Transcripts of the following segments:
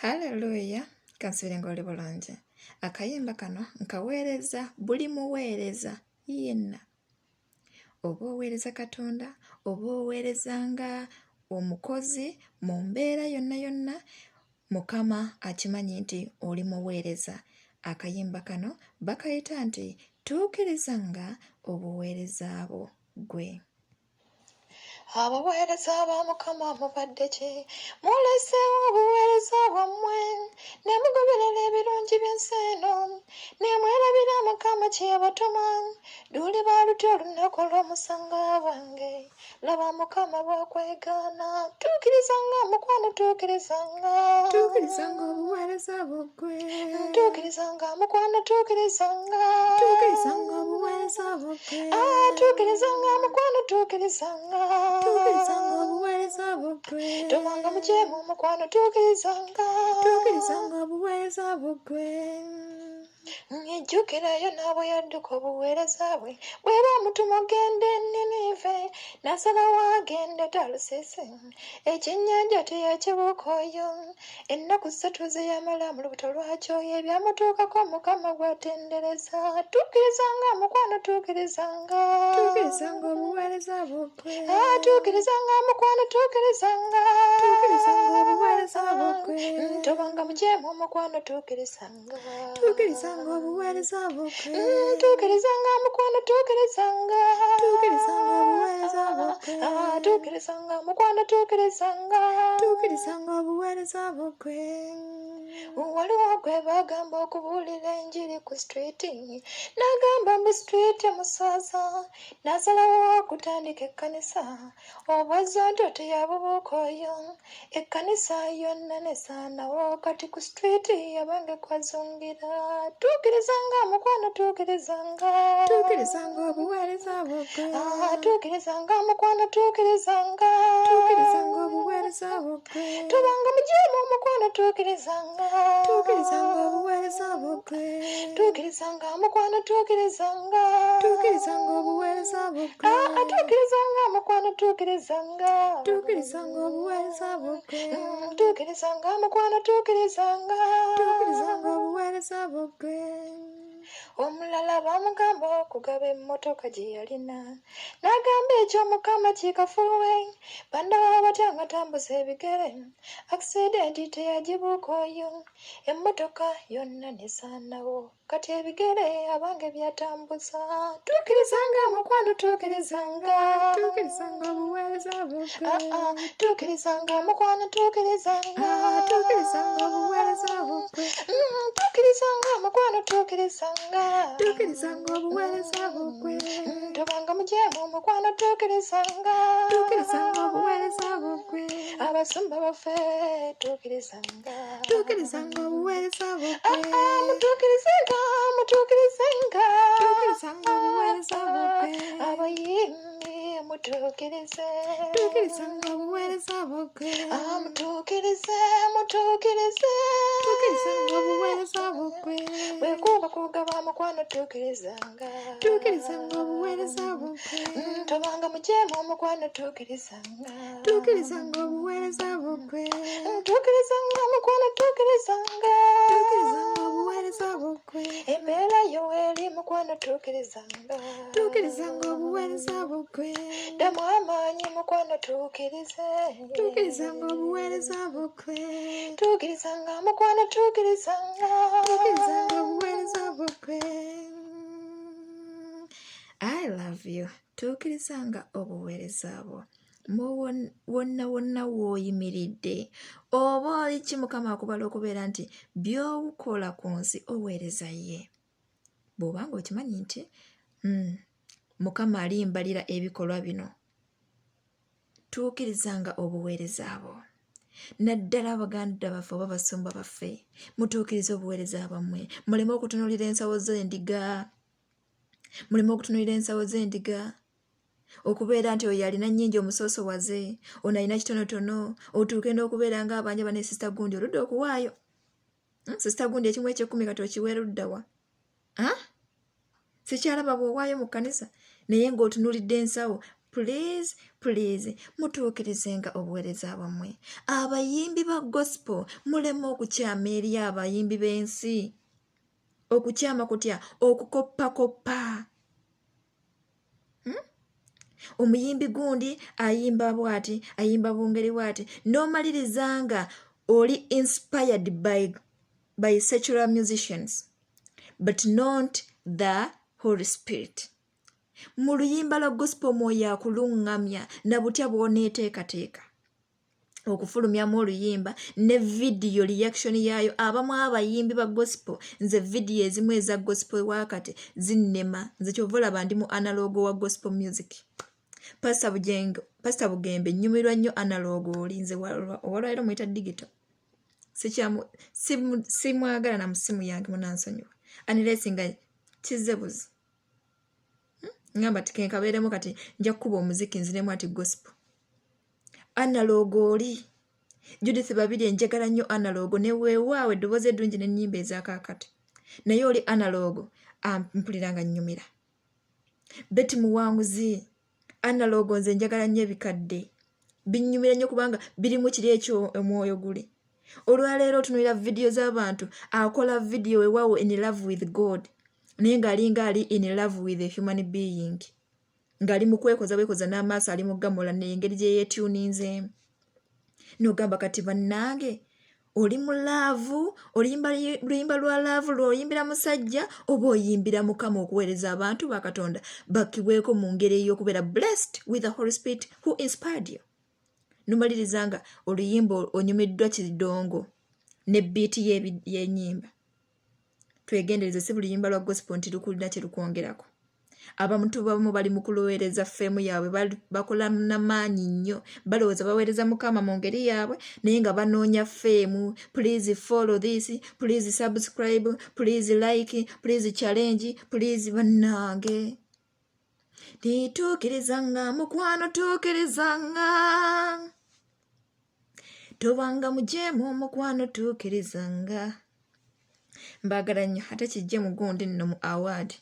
Haleluya, kansubire ng'oli bulungi. Akayimba kano nkaweereza buli muweereza yenna. Oba oweereza Katonda, oba oweerezanga omukozi mu mbeera yonna yonna, Mukama akimanyi nti oli muweereza. Akayimba kano bakayita nti tukirizanga obuweereza bwo ggwe. Abaweereza ba Mukama mubadde ki? Muleseewo obuweereza bwammwe ne mugoberera ebirungi by'ensi eno ne mwerabira Mukama kye yabatuma. Luli baalutya olunaku olw'omusanga bwange, laba Mukama bw'akwegaana. Tukirizanga mukwano, tukirizanga. Tukirizanga obuweereza bwo ggwe. Tukirizanga mukwano, tukirizanga. Tukirizanga obuweereza bwo ggwe. Tukirizanga mukwano, tukirizanga. Tukirizanga obuweereza bwo ggwe. Tobanga mujeemu mukwano, tukirizanga. Tukirizanga obuweereza bwo ggwe. Ejjukirayo n'abwe yadduka obuweereza bwe, bwe baamutuma ogende e Ninive, n'asalawo agende e Talusiisi. Ekyennyanja teyakibuukaayo, ennaku 3 ze yamala mu lubuto lwakyo, ebyamutuukako Mukama bw'atendereza. Tukirizanga mukwano, tukirizanga. Tukirizanga obuweereza bwo ggwe. Tukirizanga mukwano, tukirizanga. Tukirizanga obuweereza bwo ggwe. Tobanga mujeemu mukwano, tukirizanga. Tukirizanga obuweereza bwo ggwe. Tukirizanga mukwano, tukirizanga. Tukirizanga obuweereza bwo ggwe. Tukirizanga mukwano, tukirizanga. Tukirizanga obuweereza bwo ggwe. Waliwo gwe baagamba okubuulira enjiri ku streeti, n'agamba mbu streeti musaaza, n'asalawo okutandika ekkanisa. Obwazza nti teyabubuukaayo, ekkanisa yonna nesaanawo, kati ku streeti yabange kwazungira. Tukirizanga mukwano, tukirizanga. Tukirizanga obuweereza bwo ggwe. Tukirizanga mukwano, tukirizanga. Tukirizanga obuweereza bwo ggwe. Tobanga mujeemu mukwano, tukirizanga. Tukirizanga obuweereza bwo ggwe. Tukirizanga mukwano, tukirizanga. Tukirizanga obuweereza bwo ggwe. Tukirizanga mukwano, tukirizanga. Tukirizanga obuweereza bwo ggwe. Tukirizanga mukwano, tukirizanga. Tukirizanga obuweereza bwo ggwe. Omulala baamugamba okugaba emmotoka gye yalina, n'agamba eky'Omukama kikafuuwe, bandaba batya nga tambuza ebigere, akisidenti teyagibuukaayo, emmotoka yonna nesaanawo, kati ebigere abange byatambuza. Tukirizanga mukwano, tukirizanga. Tukirizanga obuweereza bwo ggwe. Tukirizanga mukwano, tukirizanga. Tukirizanga obuweereza bwo ggwe. Tukirizanga mukwano, tukirizanga. Tukirizanga obuweereza bwo ggwe. Tobanga mujeemu mukwano, tukirizanga. Tukirizanga obuweereza bwo ggwe. Abasumba baffe tukirizanga. Tukirizanga obuweereza bwo ggwe. Mutukirizanga, mutukirizanga. Tukirizanga obuweereza bwo ggwe. Abayimbi mutukirize. Tukirizanga obuweereza bwo ggwe. Mutukirize, mutukirize. Tukirizanga obuweereza bwo ggwe. Bwekuba kugaba mukwano, tukirizanga. Tukirizanga obuweereza bwo ggwe. Tobanga mujeemu mukwano, tukirizanga. Tukirizanga obuweereza bwo ggwe. Tukirizanga mukwano, tukirizanga. Tukirizanga obuweereza bwo ggwe. Embeera yo eri mukwano, tukirizanga. Tukirizanga obuweereza bwo ggwe. Ddamu amaanyi mukwano, tukirize. Tukirizanga obuweereza bwo ggwe. Tukirizanga mukwano, tukirizanga. Tukirizanga obuweereza bwo ggwe. I love you. Tukirizanga obuweereza bwo. Wonna wonna w'oyimiridde oba oli ki Mukama akubala okubeera nti by'okola ku nsi oweereza ye. Bw'obanga okimanyi nti Mukama alimbalira ebikolwa bino, tuukirizanga obuweereza bwo. Naddala abaganda baffe oba basumba baffe, mutuukirize obuweereza bwammwe, muleme okutunuulira ensawo z'endiga. Muleme okutunuulira ensawo z'endiga, okubeera nti oyo alina nnyingi omusoosowaze, ono alina kitonotono, otuuke n'okubeera ng'abanja bane sisita gundi oludde okuwaayo. Sisita gundi ekimu eky'ekkumi kati okiwe ludda wa? Sikyalaba bw'owaayo mu kkanisa naye ng'otunuulidde ensawo please mutuukirizenga obuweereza bwammwe. Abayimbi ba gospel mulema okukyama eri abayimbi b'ensi. Okukyama kutya? Okukoppa. Omuyimbi gundi ayimba bwati, ayimba bungeri bwati. N'omalirizanga oli inspired by secular musicians, but not the Holy Spirit. Mu luyimba lwa gospel mwoyo akulungamya na butya bw'oneeteekateeka okufulumyamu oluyimba ne video reaction yaayo. Abamu abayimbi ba gospel nze video ezimu eza gospel wakati zinnema. Nze kyova olaba ndi mu analog wa gospel music. Pastor Bugembe nnyumirwa nnyo analog oli, nze olwaliro muyita digital. Simwagala na musimu yange munansonyiwa. Unless nga kizebuzi. Ngamba tikenkabeeremu kati nja kukuba omuziki nziremu ati gospel. Analog oli. Judith Babirye njagala nnyo analog ne weewaawe eddoboozi eddungi n'ennyimba ez'akaakati. Naye oli analog mpuliranga nnyumira. Betty Muwanguzi analog nze njagala nnyo ebikadde. Binnyumira nnyo kubanga birimu kiri ekyo omwoyo guli. Olwaleero otunuulira video z'abantu akola video weewaawo in love with God. Naye ng'alinga ali in love with a human being. Ng'ali mu kwekoza n'amaaso ali mu gamola n'engeri gye yeetuninzeemu. N'ogamba kati bannange oli mu laavu, oluyimba lwa laavu lw'oyimbira musajja oba oyimbira Mukama okuweereza abantu ba Katonda bakkibweko mu ngeri ey'okubeera blessed with the Holy Spirit who inspired you. N'omalirizanga oluyimba onyumiddwa kidongo ne beati y'ennyimba. Twegendereze si buli luyimba lwa gospel nti lukulina kye lukwongerako. Abantu bamu bali mu kuloweereza ffeemu yaabwe bakola n'amaanyi nnyo. Balowooza baweereza Mukama mu ngeri yaabwe naye nga banoonya ffeemu. Please follow this, please subscribe, please like, please challenge, please bannange. Tukirizanga mukwano tukirizanga. Tobanga mujeemu mukwano tukirizanga. Mbagala nnyo ate kijje mu gundi nno mu award.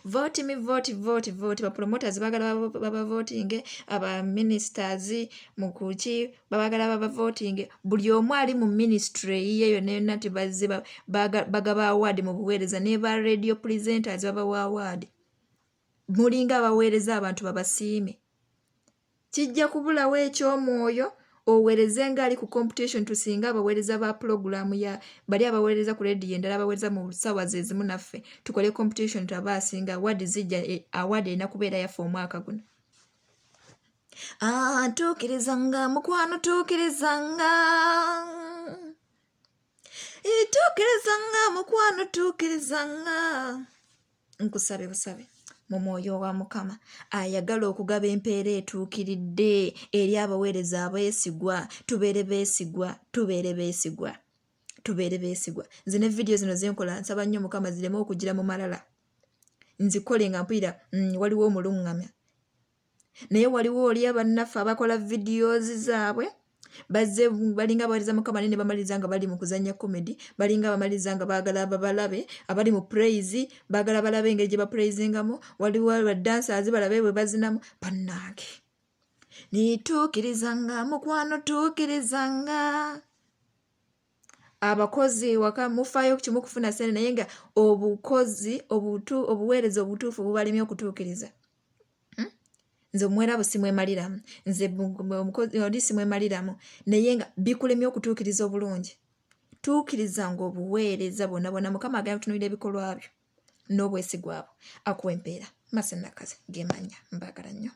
Vote me, vote. Ba promoters bagala baba voting, aba ministers mukuchi bagala baba voting. Buli omu ali mu ministry yeyo nena tibaze bagaba award mu buweereza ne ba radio presenters baba award. Mulinga abaweereza abantu babasiime. Kijja kubulawo eky'omwoyo oweerezenga ali ku competition tusinga abaweereza ba program ya bali abaweereza ku radio endala abaweereza mu sawa zezimu naffe tukole competition tabasinga award zijja award ina kubeera yafe omwaka guno. Tukirizanga mukwano tukirizanga. Tukirizanga mukwano tukirizanga. Nkusabe busabe mu mwoyo wa Mukama ayagala okugaba empeera etuukiridde eri abaweereza abeesigwa. Tubeere beesigwa. Nze ne video zino zenkola nsaba nnyo Mukama zireme okugira mu malala. Nzikole nga mpulira waliwo omulungamya. Naye waliwo oli abannaffe abakola videos zaabwe bazze balinga abaweereza Mukama ne bamaliriza nga bali mu kuzannya comedy. Balinga abamaliriza nga baagala babalabe. Abali mu praise baagala balabe engeri gye bapraisingamo. Waliwo aba dancers balabe bwe bazinamu. Bannange nitukirizanga mukwano tukirizanga. Abakozi waka mufaayo ku kimu kufuna sente naye nga obuweereza obutuufu bubalemye okutuukiriza. Nze omwerabu simwemaliramu. Nze omukozi oli simwemaliramu naye nga bikulemye okutuukiriza obulungi. Tuukirizanga obuweereza bwonna Mukama agenda kutunuulira ebikolwa byo n'obwesigwa bwo akuwa empeera. Masenakazi gemanya mbagala nnyo.